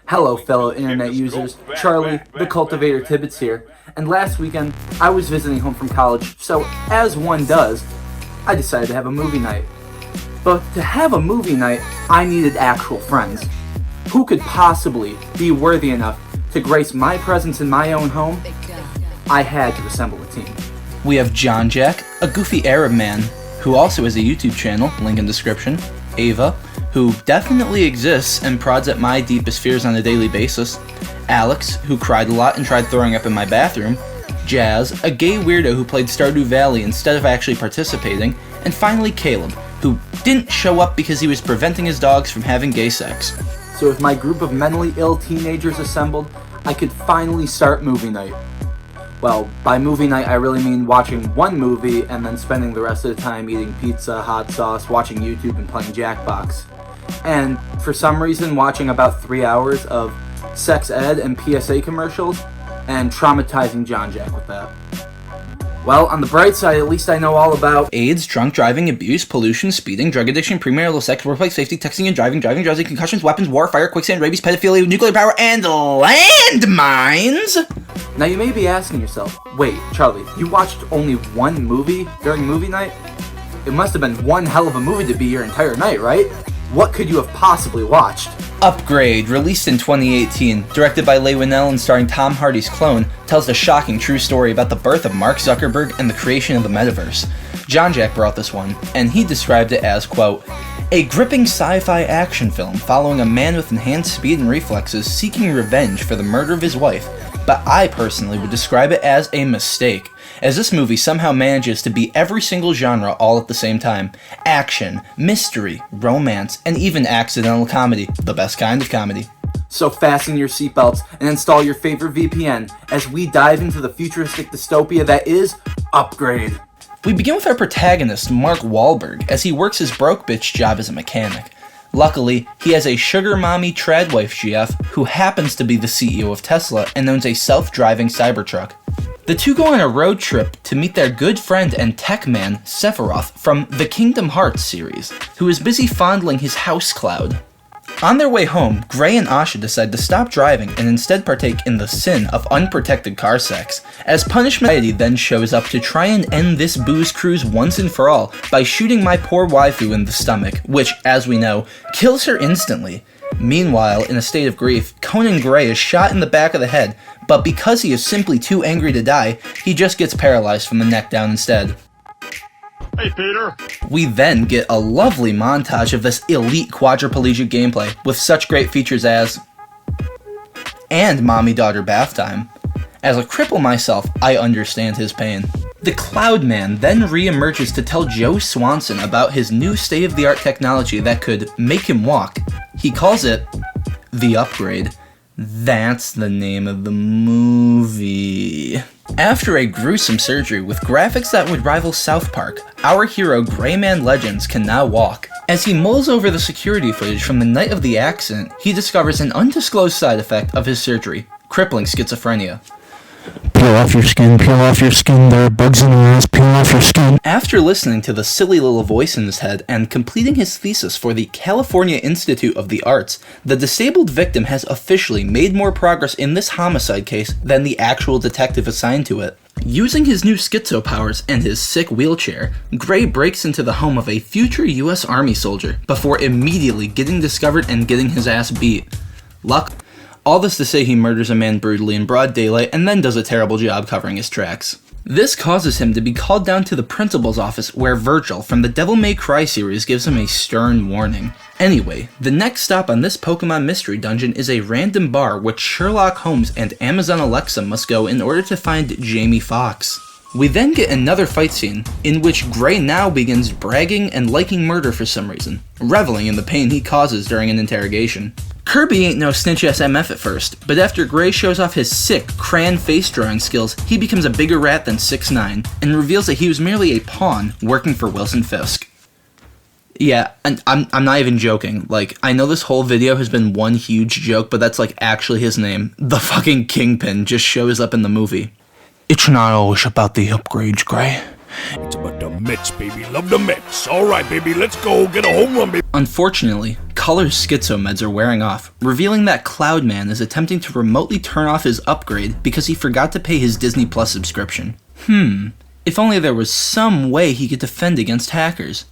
Hello fellow internet users, Charlie, the Cultivator Tibbets here, and last weekend I was visiting home from college, so as one does, I decided to have a movie night. But to have a movie night, I needed actual friends. Who could possibly be worthy enough to grace my presence in my own home? I had to assemble a team. We have John Jack, a goofy Arab man, who also has a YouTube channel, link in description, Ava, who definitely exists and prods at my deepest fears on a daily basis, Alex, who cried a lot and tried throwing up in my bathroom, Jazz, a gay weirdo who played Stardew Valley instead of actually participating, and finally Caleb, who didn't show up because he was preventing his dogs from having gay sex. So with my group of mentally ill teenagers assembled, I could finally start movie night. Well, by movie night I really mean watching one movie and then spending the rest of the time eating pizza, hot sauce, watching YouTube, and playing Jackbox. And for some reason watching about 3 hours of sex ed and PSA commercials, and traumatizing John Jack with that. Well, on the bright side, at least I know all about AIDS, drunk driving, abuse, pollution, speeding, drug addiction, premarital sex, workplace safety, texting and driving, drowsy, concussions, weapons, war, fire, quicksand, rabies, pedophilia, nuclear power, and landmines! Now you may be asking yourself, wait, Charlie, you watched only one movie during movie night? It must have been one hell of a movie to be your entire night, right? What could you have possibly watched? Upgrade, released in 2018, directed by Leigh Whannell and starring Tom Hardy's clone, tells the shocking true story about the birth of Mark Zuckerberg and the creation of the metaverse. John Jack brought this one, and he described it as, quote, a gripping sci-fi action film following a man with enhanced speed and reflexes seeking revenge for the murder of his wife, but I personally would describe it as a mistake, as this movie somehow manages to be every single genre all at the same time. Action, mystery, romance, and even accidental comedy. The best kind of comedy. So fasten your seatbelts and install your favorite VPN as we dive into the futuristic dystopia that is Upgrade. We begin with our protagonist, Mark Wahlberg, as he works his broke bitch job as a mechanic. Luckily, he has a sugar mommy trad wife GF who happens to be the CEO of Tesla and owns a self-driving Cybertruck. The two go on a road trip to meet their good friend and tech man, Sephiroth, from the Kingdom Hearts series, who is busy fondling his house cloud. On their way home, Gray and Asha decide to stop driving and instead partake in the sin of unprotected car sex, as punishment society then shows up to try and end this booze cruise once and for all by shooting my poor waifu in the stomach, which, as we know, kills her instantly. Meanwhile, in a state of grief, Conan Gray is shot in the back of the head, but because he is simply too angry to die, he just gets paralyzed from the neck down instead. Hey, Peter! We then get a lovely montage of this elite quadriplegic gameplay, with such great features as and mommy-daughter bath time. As a cripple myself, I understand his pain. The Cloud Man then re-emerges to tell Joe Swanson about his new state-of-the-art technology that could make him walk. He calls it the Upgrade. That's the name of the movie. After a gruesome surgery with graphics that would rival South Park, our hero Grayman Legends can now walk. As he mulls over the security footage from the night of the accident, he discovers an undisclosed side effect of his surgery, crippling schizophrenia. Peel off your skin, there are bugs in your eyes, peel off your skin. After listening to the silly little voice in his head and completing his thesis for the California Institute of the Arts, the disabled victim has officially made more progress in this homicide case than the actual detective assigned to it. Using his new schizo powers and his sick wheelchair, Gray breaks into the home of a future US Army soldier before immediately getting discovered and getting his ass beat. All this to say he murders a man brutally in broad daylight and then does a terrible job covering his tracks. This causes him to be called down to the principal's office where Virgil from the Devil May Cry series gives him a stern warning. Anyway, the next stop on this Pokemon Mystery Dungeon is a random bar which Sherlock Holmes and Amazon Alexa must go in order to find Jamie Foxx. We then get another fight scene, in which Gray now begins bragging and liking murder for some reason, reveling in the pain he causes during an interrogation. Kirby ain't no snitch-ass MF at first, but after Gray shows off his sick, crayon face-drawing skills, he becomes a bigger rat than 6'9", and reveals that he was merely a pawn working for Wilson Fisk. Yeah, and I'm not even joking. Like, I know this whole video has been one huge joke, but that's like actually his name. The fucking Kingpin just shows up in the movie. It's not always about the upgrades, Gray. It's about the Mets, baby. Love the Mets. All right, baby, let's go get a home run, baby. Unfortunately, Color's schizo meds are wearing off, revealing that Cloudman is attempting to remotely turn off his upgrade because he forgot to pay his Disney Plus subscription. If only there was some way he could defend against hackers.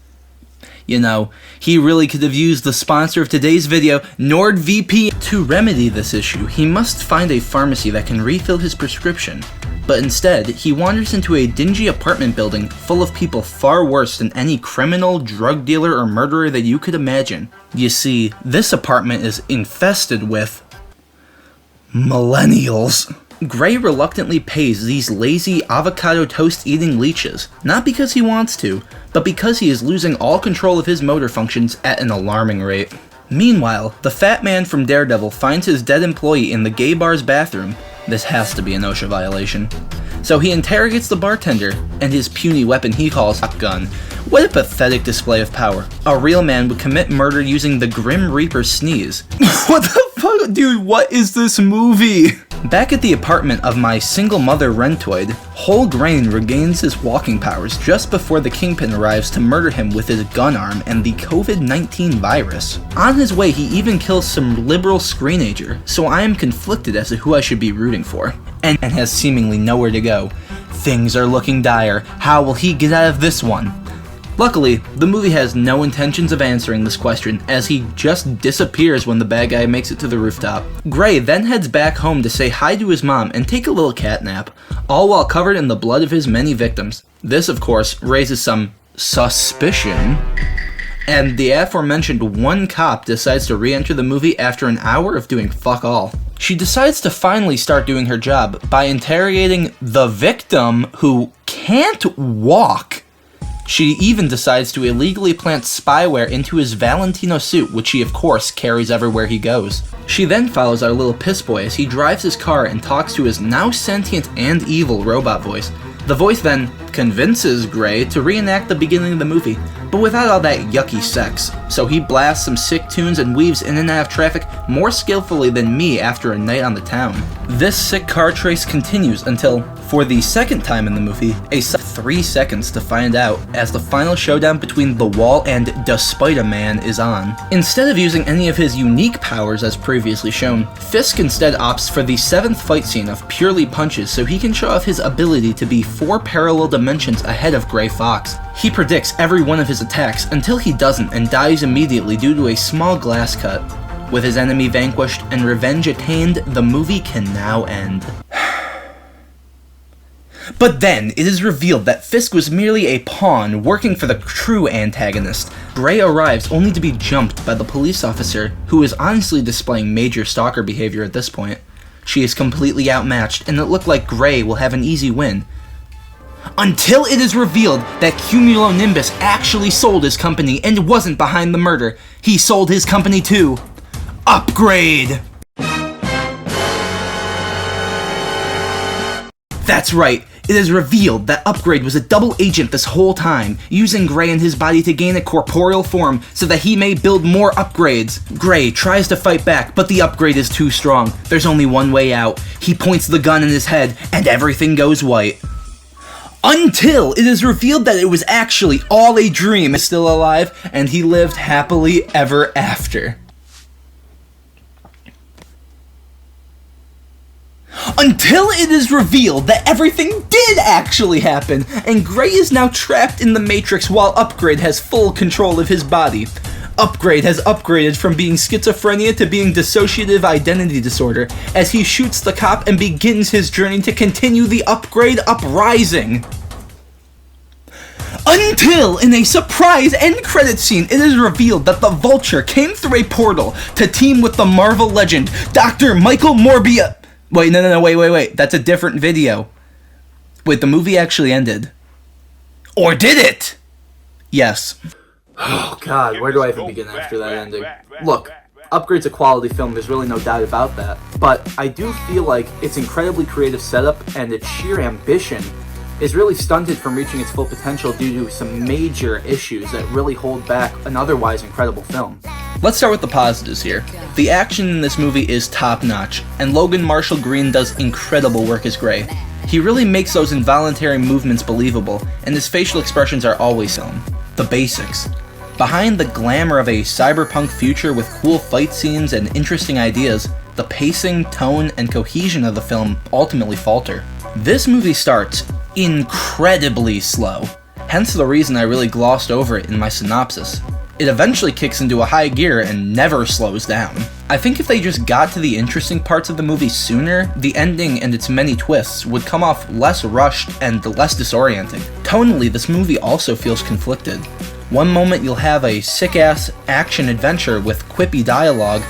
You know, he really could have used the sponsor of today's video, NordVPN. To remedy this issue, he must find a pharmacy that can refill his prescription. But instead, he wanders into a dingy apartment building full of people far worse than any criminal, drug dealer, or murderer that you could imagine. You see, this apartment is infested with millennials. Gray reluctantly pays these lazy avocado toast eating leeches, not because he wants to, but because he is losing all control of his motor functions at an alarming rate. Meanwhile, the fat man from Daredevil finds his dead employee in the gay bar's bathroom. This has to be an OSHA violation. So he interrogates the bartender, and his puny weapon he calls a gun. What a pathetic display of power. A real man would commit murder using the Grim Reaper sneeze. What the fuck? Dude, what is this movie? Back at the apartment of my single mother Rentoid, Whole Grain regains his walking powers just before the Kingpin arrives to murder him with his gun arm and the COVID-19 virus. On his way, he even kills some liberal screenager, so I am conflicted as to who I should be rooting for, and has seemingly nowhere to go. Things are looking dire. How will he get out of this one? Luckily, the movie has no intentions of answering this question, as he just disappears when the bad guy makes it to the rooftop. Gray then heads back home to say hi to his mom and take a little cat nap, all while covered in the blood of his many victims. This, of course, raises some suspicion, and the aforementioned one cop decides to re-enter the movie after an hour of doing fuck all. She decides to finally start doing her job by interrogating the victim who can't walk. She even decides to illegally plant spyware into his Valentino suit, which he of course carries everywhere he goes. She then follows our little piss boy as he drives his car and talks to his now sentient and evil robot voice. The voice then convinces Gray to reenact the beginning of the movie, but without all that yucky sex. So he blasts some sick tunes and weaves in and out of traffic more skillfully than me after a night on the town. This sick car chase continues until, for the second time in the movie, a 3 seconds to find out, as the final showdown between the Wall and Despite-A-Man is on. Instead of using any of his unique powers as previously shown, Fisk instead opts for the 7th fight scene of purely punches so he can show off his ability to be 4 parallel dimensions ahead of Gray Fox. He predicts every one of his attacks until he doesn't and dies immediately due to a small glass cut. With his enemy vanquished and revenge attained, the movie can now end. But then, it is revealed that Fisk was merely a pawn working for the true antagonist. Gray arrives only to be jumped by the police officer, who is honestly displaying major stalker behavior at this point. She is completely outmatched, and it looked like Gray will have an easy win. Until it is revealed that Cumulonimbus actually sold his company and wasn't behind the murder. He sold his company to Upgrade! That's right. It is revealed that Upgrade was a double agent this whole time, using Gray and his body to gain a corporeal form so that he may build more upgrades. Gray tries to fight back, but the Upgrade is too strong. There's only one way out. He points the gun in his head, and everything goes white. Until it is revealed that it was actually all a dream. He's still alive, and he lived happily ever after. Until it is revealed that everything did actually happen, and Gray is now trapped in the Matrix while Upgrade has full control of his body. Upgrade has upgraded from being schizophrenia to being dissociative identity disorder, as he shoots the cop and begins his journey to continue the Upgrade uprising. Until, in a surprise end credit scene, it is revealed that the Vulture came through a portal to team with the Marvel legend, Dr. Michael Morbius. Wait, no, wait. That's a different video. Wait, the movie actually ended. Or did it? Yes. Oh god, where do I even begin after that ending? Look, Upgrade's a quality film, there's really no doubt about that. But I do feel like its incredibly creative setup and its sheer ambition is really stunted from reaching its full potential due to some major issues that really hold back an otherwise incredible film. Let's start with the positives here. The action in this movie is top-notch, and Logan Marshall Green does incredible work as Gray. He really makes those involuntary movements believable, and his facial expressions are always on. The basics. Behind the glamour of a cyberpunk future with cool fight scenes and interesting ideas, the pacing, tone, and cohesion of the film ultimately falter. This movie starts incredibly slow, hence the reason I really glossed over it in my synopsis. It eventually kicks into a high gear and never slows down. I think if they just got to the interesting parts of the movie sooner, the ending and its many twists would come off less rushed and less disorienting. Tonally, this movie also feels conflicted. One moment you'll have a sick-ass action-adventure with quippy dialogue,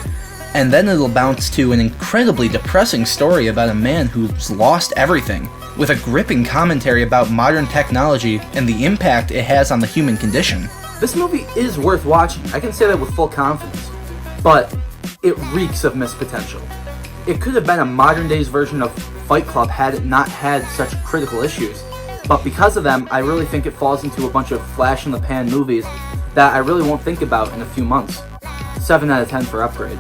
and then it'll bounce to an incredibly depressing story about a man who's lost everything, with a gripping commentary about modern technology and the impact it has on the human condition. This movie is worth watching, I can say that with full confidence, but it reeks of missed potential. It could have been a modern day's version of Fight Club had it not had such critical issues, but because of them, I really think it falls into a bunch of flash-in-the-pan movies that I really won't think about in a few months. 7 out of 10 for Upgrade.